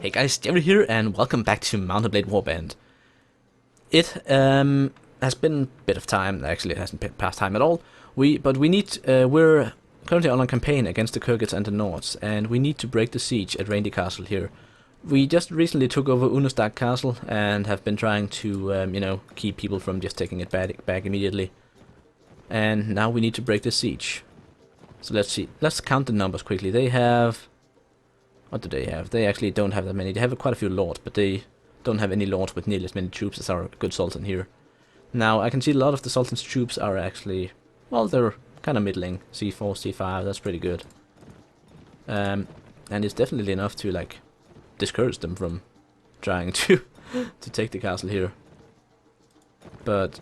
Hey guys, Jerry here, and welcome back to Mountain Blade Warband. It has been a bit of time. Actually, it hasn't been past time at all. We're currently on a campaign against the Kurgats and the Nords, and we need to break the siege at Randy Castle here. We just recently took over Unostak Castle and have been trying to, keep people from just taking it back immediately. And now we need to break the siege. So let's see. Let's count the numbers quickly. They have... What do they have? They actually don't have that many. They have quite a few lords, but they don't have any lords with nearly as many troops as our good Sultan here. Now, I can see a lot of the Sultan's troops are actually... Well, they're kind of middling. C4, C5, that's pretty good. And it's definitely enough to, like, discourage them from trying to take the castle here. But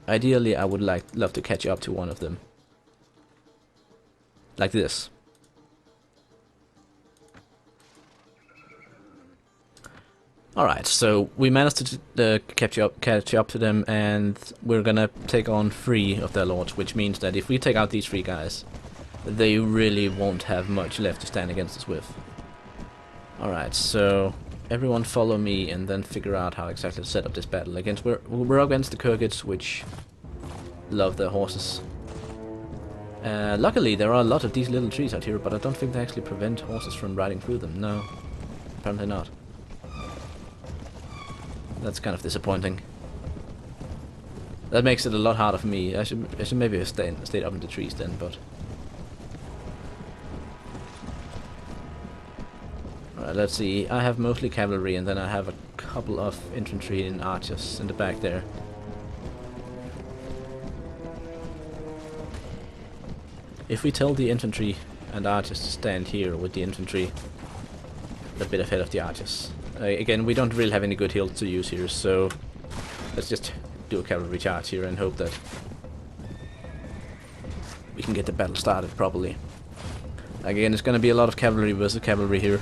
ideally, I would love to catch up to one of them. Like this. Alright, so we managed to catch up to them, and we're gonna take on 3 of their lords, which means that if we take out these 3 guys, they really won't have much left to stand against us with. Alright, so everyone follow me and then figure out how exactly to set up this battle. We're up against the Kurgats, which love their horses. Luckily, there are a lot of these little trees out here, but I don't think they actually prevent horses from riding through them. No, apparently not. That's kind of disappointing. That makes it a lot harder for me. I should maybe have stayed up in the trees then, but... Alright, let's see. I have mostly cavalry, and then I have a couple of infantry and archers in the back there. If we tell the infantry and archers to stand here with the infantry a bit ahead of the archers. Again, we don't really have any good hills to use here, so let's just do a cavalry charge here and hope that we can get the battle started properly. Again, it's going to be a lot of cavalry versus cavalry here.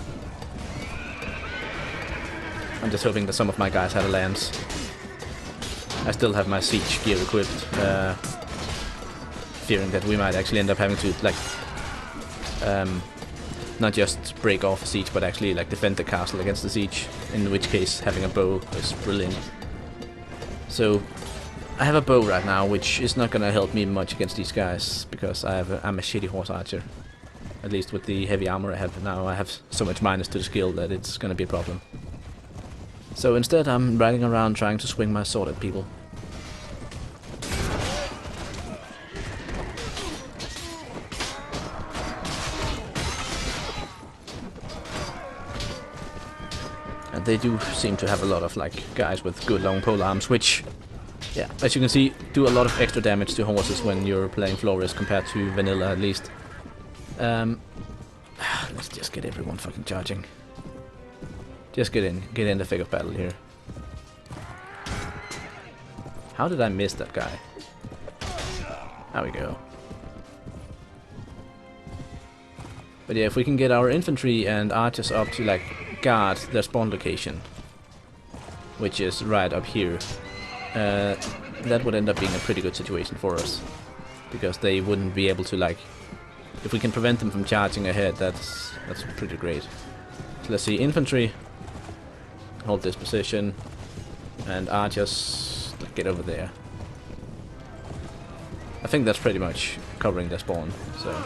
I'm just hoping that some of my guys had a lance. I still have my siege gear equipped, fearing that we might actually end up having to, like, not just break off a siege, but actually like defend the castle against the siege, in which case having a bow is brilliant. So I have a bow right now, which is not gonna help me much against these guys, because I'm a shitty horse archer. At least with the heavy armor I have now, I have so much minus to the skill that it's gonna be a problem. So instead I'm riding around trying to swing my sword at people. They do seem to have a lot of like guys with good long pole arms, which, yeah, as you can see, do a lot of extra damage to horses when you're playing Floris compared to vanilla at least. Let's just get everyone fucking charging. Just get in the thick of battle here. How did I miss that guy? There we go. But yeah, if we can get our infantry and archers up to like guard their spawn location, which is right up here, that would end up being a pretty good situation for us, because they wouldn't be able to, like, if we can prevent them from charging ahead, that's pretty great. So let's see, infantry, hold this position, and archers, get over there. I think that's pretty much covering their spawn, so...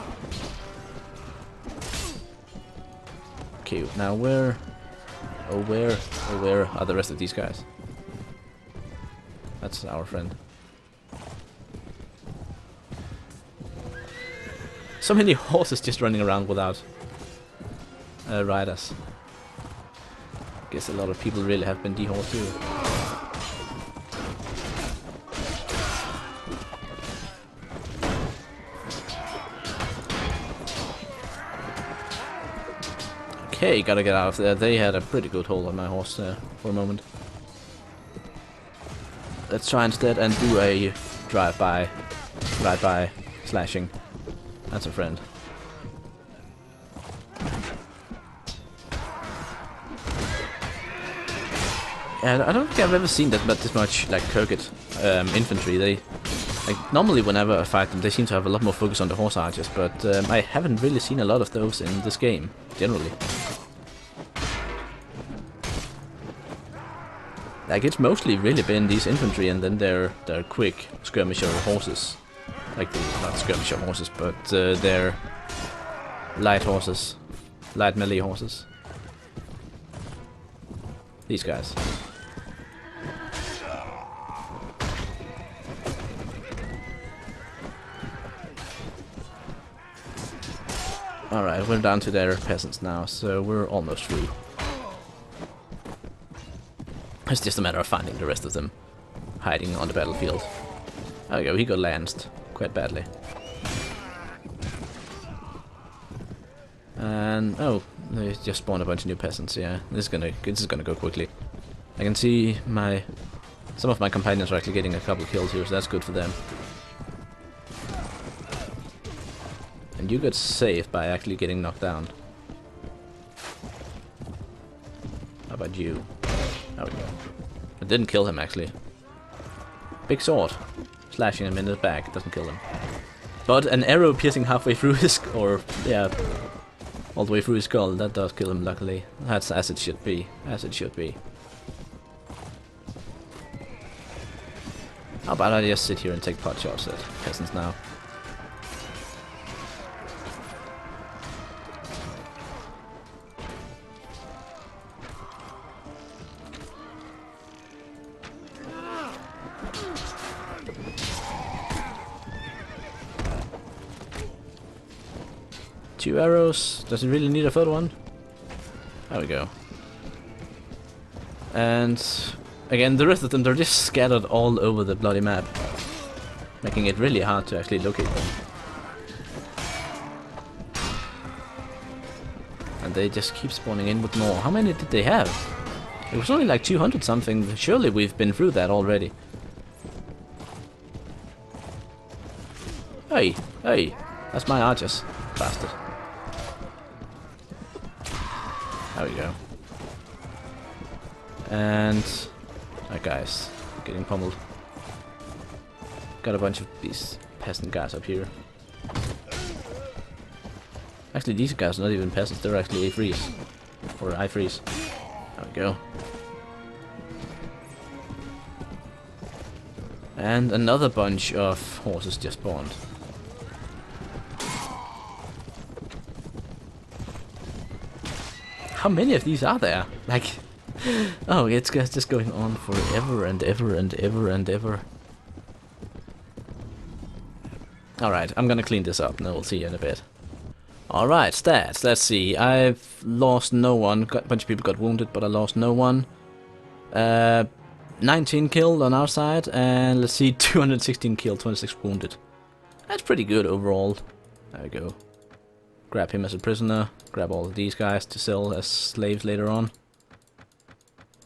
Okay, now where are the rest of these guys? That's our friend. So many horses just running around without riders. Guess a lot of people really have been dehorsed too. Okay, gotta get out of there. They had a pretty good hold on my horse there for a moment. Let's try instead and do a drive-by, ride-by, slashing. That's a friend. And I don't think I've ever seen this much like Kurgat infantry. They Like, normally whenever I fight them, they seem to have a lot more focus on the horse archers, but I haven't really seen a lot of those in this game, generally. Like, it's mostly really been these infantry and then their quick skirmisher horses. Like, not skirmisher horses, but their light horses. Light melee horses. These guys. Alright, we're down to their peasants now, so we're almost through. It's just a matter of finding the rest of them hiding on the battlefield. There we go, he got lanced quite badly. And oh, they just spawned a bunch of new peasants. Yeah, this is gonna go quickly. I can see some of my companions are actually getting a couple kills here, so that's good for them. And you got saved by actually getting knocked down. How about you? There we go. It didn't kill him actually. Big sword. Slashing him in the back doesn't kill him. But an arrow piercing halfway through his all the way through his skull, that does kill him luckily. That's as it should be. As it should be. How about I just sit here and take pot shots at peasants now? Two arrows. Does it really need a third one? There we go. And again, the rest of them, they're just scattered all over the bloody map, making it really hard to actually locate them. And they just keep spawning in with more. How many did they have? It was only like 200 something. Surely we've been through that already. Hey, hey, that's my archers, bastard. There we go. And that guy's getting pummeled. Got a bunch of these peasant guys up here. Actually, these guys are not even peasants, they're actually A3s. Or I3s. There we go. And another bunch of horses just spawned. How many of these are there? Like, oh, it's just going on forever and ever and ever and ever. Alright, I'm gonna clean this up and we'll see you in a bit. Alright, stats, let's see. I've lost no one. A bunch of people got wounded, but I lost no one. 19 killed on our side, and let's see, 216 killed, 26 wounded. That's pretty good overall. There we go. Grab him as a prisoner. Grab all of these guys to sell as slaves later on.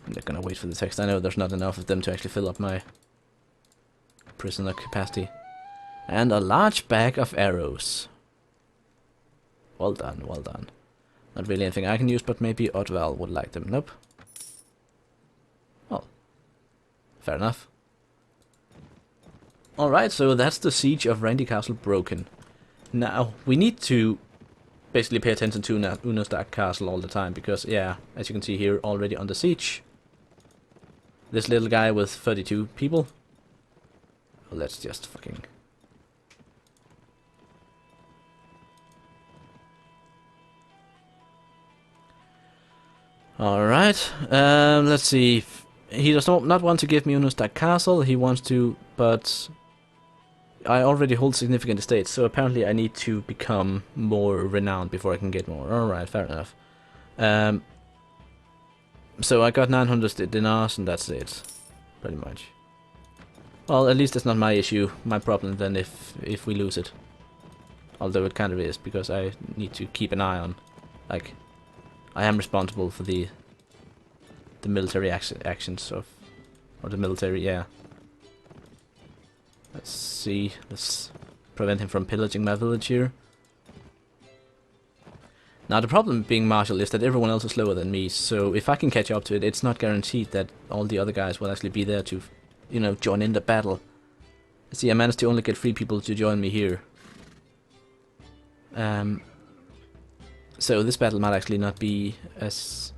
I'm not gonna wait for the text. I know there's not enough of them to actually fill up my prisoner capacity. And a large bag of arrows. Well done, well done. Not really anything I can use, but maybe Oddval would like them. Nope. Well, fair enough. Alright, so that's the siege of Randy Castle broken. Now, we need to basically pay attention to Unostak Castle all the time, because, yeah, as you can see here, already under siege. This little guy with 32 people. Well, let's just fucking... Alright, let's see. He does not want to give me Unostak Castle, he wants to, but I already hold significant estates, so apparently I need to become more renowned before I can get more. Alright, fair enough. So I got 900 dinars and that's it, pretty much. Well, at least that's not my issue, my problem then if we lose it. Although it kind of is, because I need to keep an eye on, like, I am responsible for the military actions of, or the military, yeah. Let's see, let's prevent him from pillaging my village here. Now the problem being martial is that everyone else is slower than me, so if I can catch up to it, it's not guaranteed that all the other guys will actually be there to, you know, join in the battle. See, I managed to only get 3 people to join me here. So this battle might actually not be as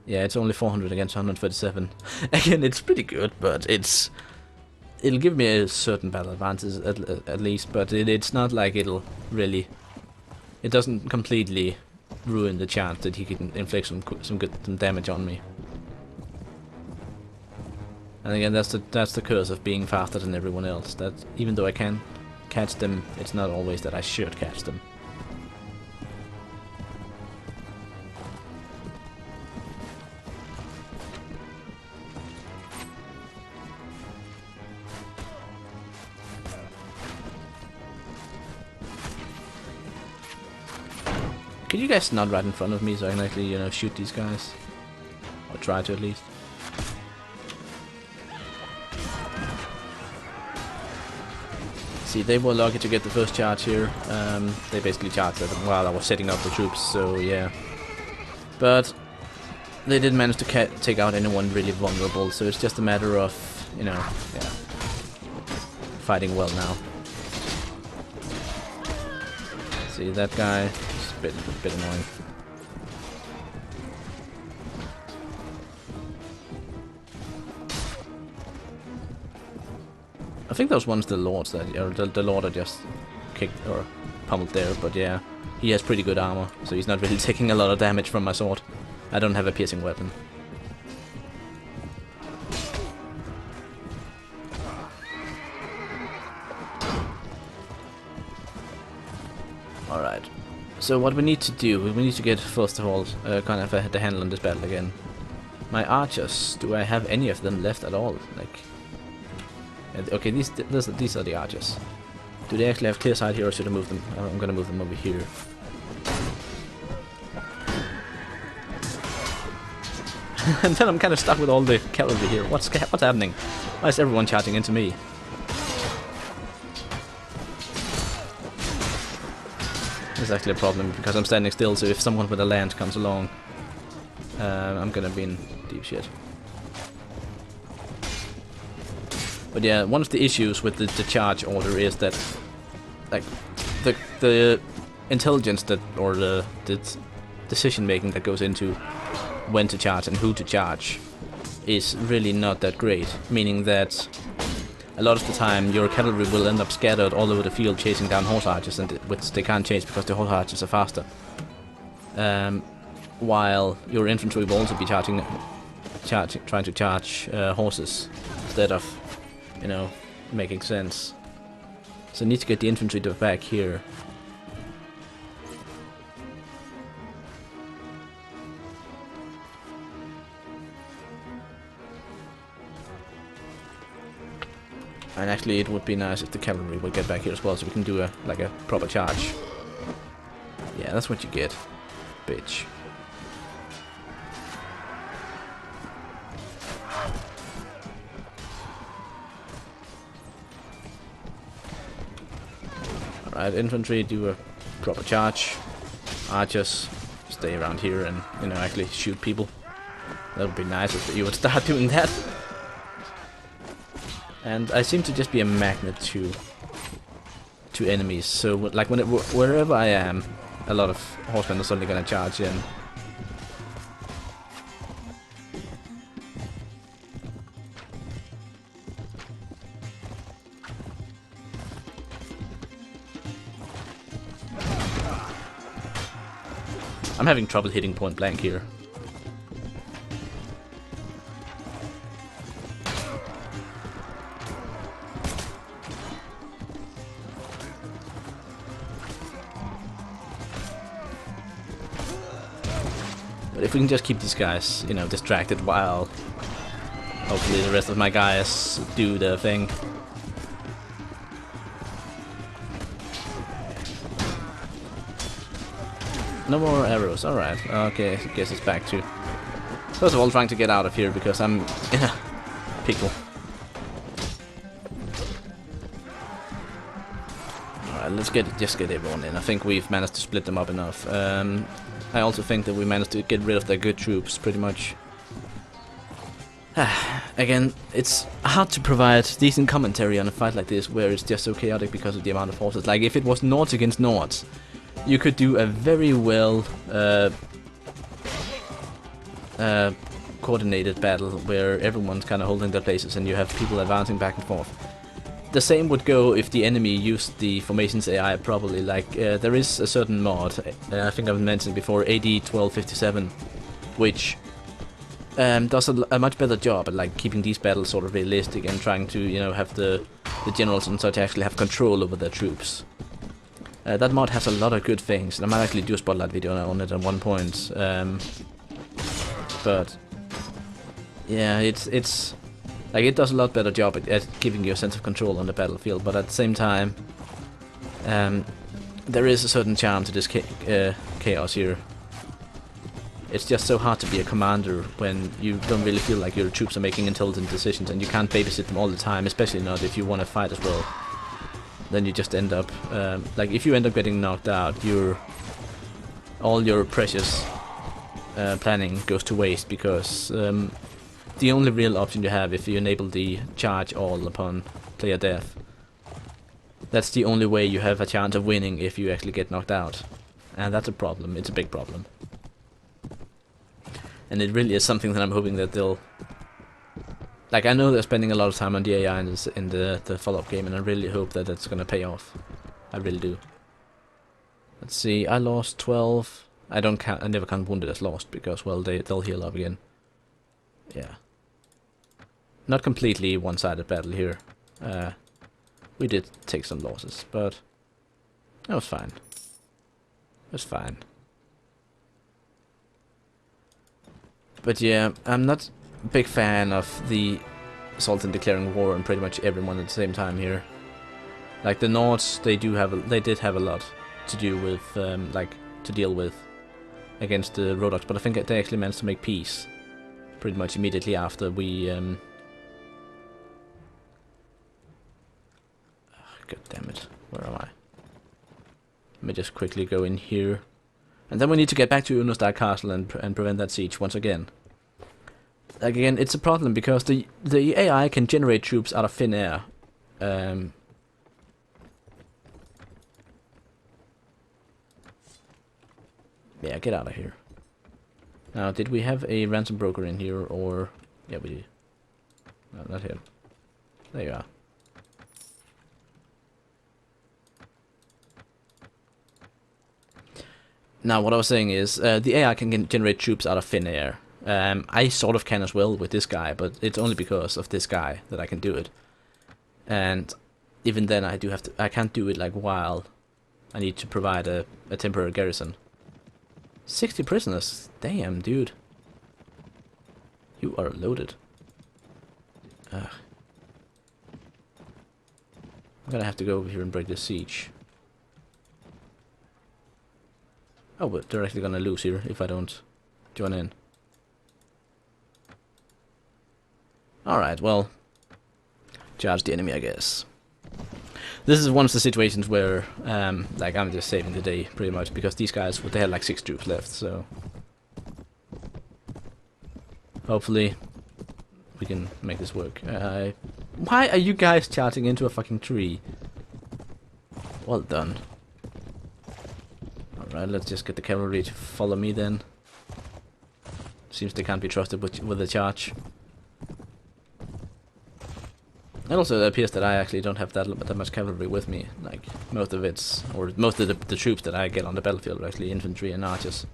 Yeah, it's only 400 against 137. Again, it's pretty good, but it'll give me a certain battle advantage at least, but it's not like it'll really... It doesn't completely ruin the chance that he can inflict some damage on me. And again, that's the curse of being faster than everyone else. That even though I can catch them, it's not always that I should catch them. Can you guys not right in front of me so I can actually, you know, shoot these guys? Or try to at least. See, they were lucky to get the first charge here. They basically charged it while I was setting up the troops, so yeah. But they didn't manage to take out anyone really vulnerable, so it's just a matter of, you know, yeah, fighting well now. See, that guy is a bit annoying. I think those ones the lords that, or the lord I just kicked or pummeled there, but yeah, he has pretty good armor, so he's not really taking a lot of damage from my sword. I don't have a piercing weapon. Alright, so what we need to do, we need to get, first of all, kind of the handle on this battle again. My archers, do I have any of them left at all? Like, okay, these are the archers. Do they actually have clear sight here, or should I move them? I'm gonna move them over here. And then I'm kind of stuck with all the cavalry here. What's happening? Why is everyone charging into me? This is actually a problem because I'm standing still, so if someone with a lance comes along, I'm gonna be in deep shit. But yeah, one of the issues with the charge order is that, like, the intelligence that, or the decision making that goes into when to charge and who to charge is really not that great. Meaning that a lot of the time your cavalry will end up scattered all over the field chasing down horse archers, and which they can't chase because the horse archers are faster. While your infantry will also be trying to charge horses instead of, you know, making sense. So I need to get the infantry back here. And actually it would be nice if the cavalry would get back here as well, so we can do a proper charge. Yeah, that's what you get, bitch. Alright, infantry, do a proper charge. Archers, stay around here and, you know, actually shoot people. That would be nice if you would start doing that. And I seem to just be a magnet to enemies, so like wherever I am, a lot of horsemen are suddenly gonna charge in. I'm having trouble hitting point blank here. But if we can just keep these guys, you know, distracted while hopefully the rest of my guys do the thing. No more arrows, alright. Okay, I guess it's back to... First of all, trying to get out of here because I'm in a pickle. Alright, let's just get everyone in. I think we've managed to split them up enough. I also think that we managed to get rid of their good troops, pretty much. Again, it's hard to provide decent commentary on a fight like this where it's just so chaotic because of the amount of forces. Like, if it was Nords against Nords, you could do a very well coordinated battle where everyone's kind of holding their places and you have people advancing back and forth. The same would go if the enemy used the formations AI properly. Like there is a certain mod, I think I've mentioned before, AD 1257, which does a much better job at like keeping these battles sort of realistic and trying to, you know, have the generals and such actually have control over their troops. That mod has a lot of good things, and I might actually do a spotlight video on it at one point. But yeah, it's like it does a lot better job at giving you a sense of control on the battlefield. But at the same time, there is a certain charm to this chaos here. It's just so hard to be a commander when you don't really feel like your troops are making intelligent decisions, and you can't babysit them all the time, especially not if you want to fight as well. Then you just end up, like if you end up getting knocked out, all your precious planning goes to waste, because the only real option you have if you enable the charge all upon player death, that's the only way you have a chance of winning if you actually get knocked out. And that's a problem, it's a big problem. And it really is something that I'm hoping that they'll... Like, I know they're spending a lot of time on the AI in the follow-up game, and I really hope that it's gonna pay off. I really do. Let's see, I lost 12. I never count wounded as lost, because, well, they'll heal up again. Yeah. Not completely one-sided battle here. We did take some losses, but that was fine. It was fine. But yeah, I'm not a big fan of the Sultan declaring war on pretty much everyone at the same time here. Like the Nords, they did have a lot to do with, like, to deal with against the Rhodoks, but I think they actually managed to make peace pretty much immediately after we, God damn it, where am I? Let me just quickly go in here. And then we need to get back to Unostar Castle and prevent that siege once again. Again, it's a problem because the AI can generate troops out of thin air. Yeah, get out of here. Now, did we have a ransom broker in here, or... Yeah, we did. No, not him. There you are. Now, what I was saying is, the AI can generate troops out of thin air. I sort of can as well with this guy, but it's only because of this guy that I can do it. And even then, I can't do it like while I need to provide a temporary garrison. 60 prisoners? Damn, dude. You are loaded. Ugh. I'm gonna have to go over here and break this siege. Oh, but they're actually gonna lose here if I don't join in. Alright, well, charge the enemy, I guess. This is one of the situations where, like, I'm just saving the day, pretty much, because these guys, they had like 6 troops left, so... Hopefully, we can make this work. Why are you guys charging into a fucking tree? Well done. Alright, let's just get the cavalry to follow me then. Seems they can't be trusted with the charge. And also it appears that I actually don't have that much cavalry with me. Like, most of the troops that I get on the battlefield are actually infantry and archers.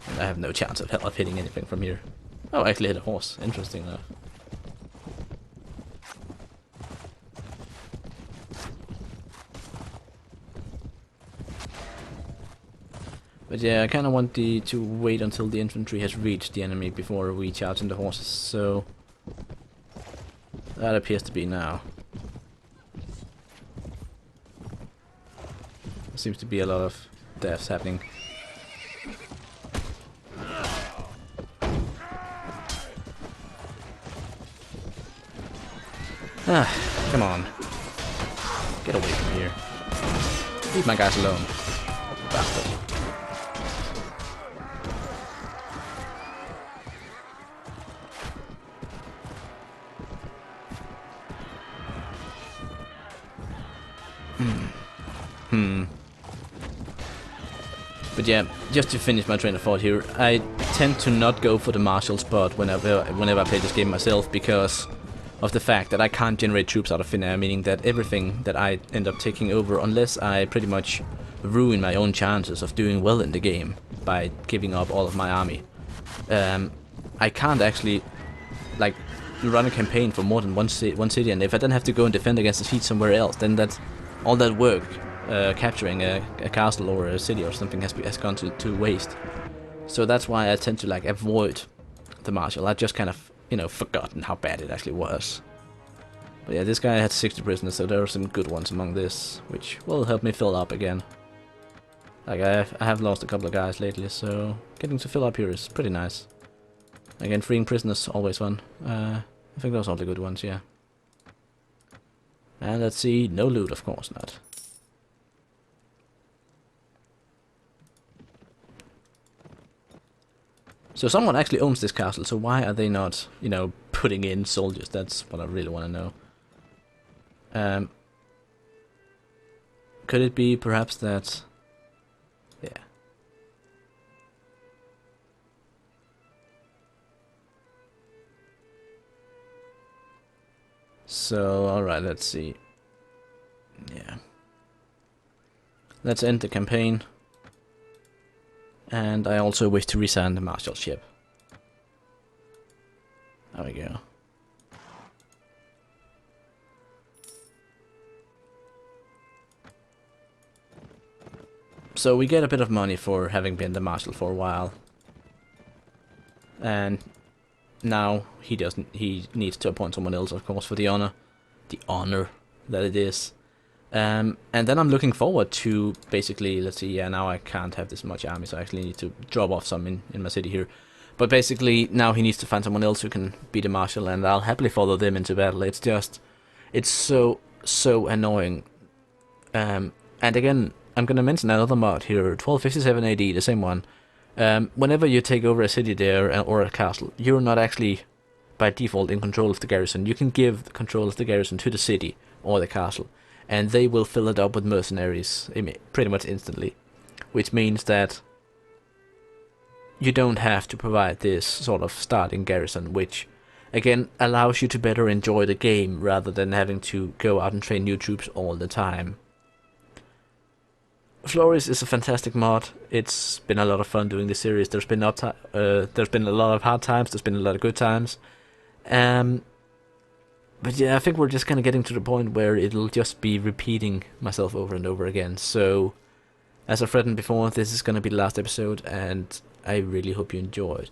And I have no chance of hitting anything from here. Oh, I actually hit a horse. Interesting enough. But yeah, I kind of want to wait until the infantry has reached the enemy before we charge into horses, so that appears to be now. There seems to be a lot of deaths happening. Ah, come on. Get away from here. Leave my guys alone. Bastard. But yeah, just to finish my train of thought here, I tend to not go for the martial spot whenever I play this game myself, because of the fact that I can't generate troops out of thin air, meaning that everything that I end up taking over, unless I pretty much ruin my own chances of doing well in the game by giving up all of my army, I can't actually like run a campaign for more than one city, and if I then have to go and defend against a siege somewhere else, then that's all that work capturing a castle or a city or something has gone to waste. So that's why I tend to like avoid the martial. I just kind of, you know, forgotten how bad it actually was. But yeah, this guy had 60 prisoners, so there are some good ones among this, which will help me fill up again. Like I have lost a couple of guys lately, so getting to fill up here is pretty nice. Again, freeing prisoners, always fun. I think those are the good ones, yeah. And let's see, no loot, of course not. So someone actually owns this castle, so why are they not, you know, putting in soldiers? That's what I really want to know. Could it be perhaps that... Yeah. So, alright, let's see. Yeah. Let's end the campaign. And I also wish to resign the marshalship. There we go. So we get a bit of money for having been the marshal for a while. And now he needs to appoint someone else, of course, for the honor. The honor that it is. And then I'm looking forward to basically, let's see, yeah, now I can't have this much army, so I actually need to drop off some in my city here. But basically, now he needs to find someone else who can be the marshal, and I'll happily follow them into battle. It's just, it's so annoying. And again, I'm gonna mention another mod here, 1257 AD, the same one. Whenever you take over a city there, or a castle, you're not actually, by default, in control of the garrison. You can give the control of the garrison to the city, or the castle, and they will fill it up with mercenaries pretty much instantly. Which means that you don't have to provide this sort of starting garrison, which again allows you to better enjoy the game rather than having to go out and train new troops all the time. Floris is a fantastic mod. It's been a lot of fun doing this series. There's been a lot of hard times, there's been a lot of good times. But yeah, I think we're just kind of getting to the point where it'll just be repeating myself over and over again. So, as I threatened before, this is going to be the last episode, and I really hope you enjoyed.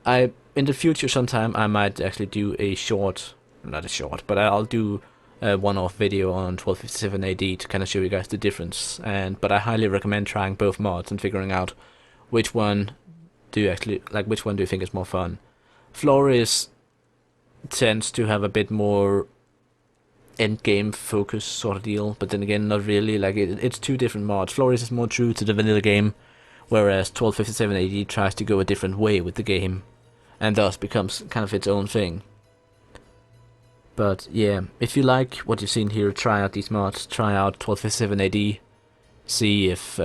In the future sometime, I might actually do a short, not a short, but I'll do a one-off video on 1257 AD to kind of show you guys the difference. But I highly recommend trying both mods and figuring out which one do you think is more fun. Floris tends to have a bit more end-game focus sort of deal, but then again, not really. Like it's two different mods. Floris is more true to the vanilla game, whereas 1257 AD tries to go a different way with the game, and thus becomes kind of its own thing. But yeah, if you like what you've seen here, try out these mods. Try out 1257 AD. See if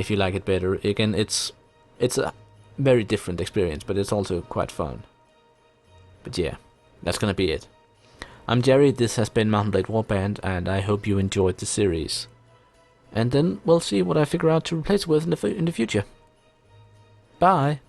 you like it better. Again, it's a very different experience, but it's also quite fun. But yeah, that's gonna be it. I'm Jerry, this has been Mount & Blade Warband, and I hope you enjoyed the series. And then we'll see what I figure out to replace it with in the future. Bye!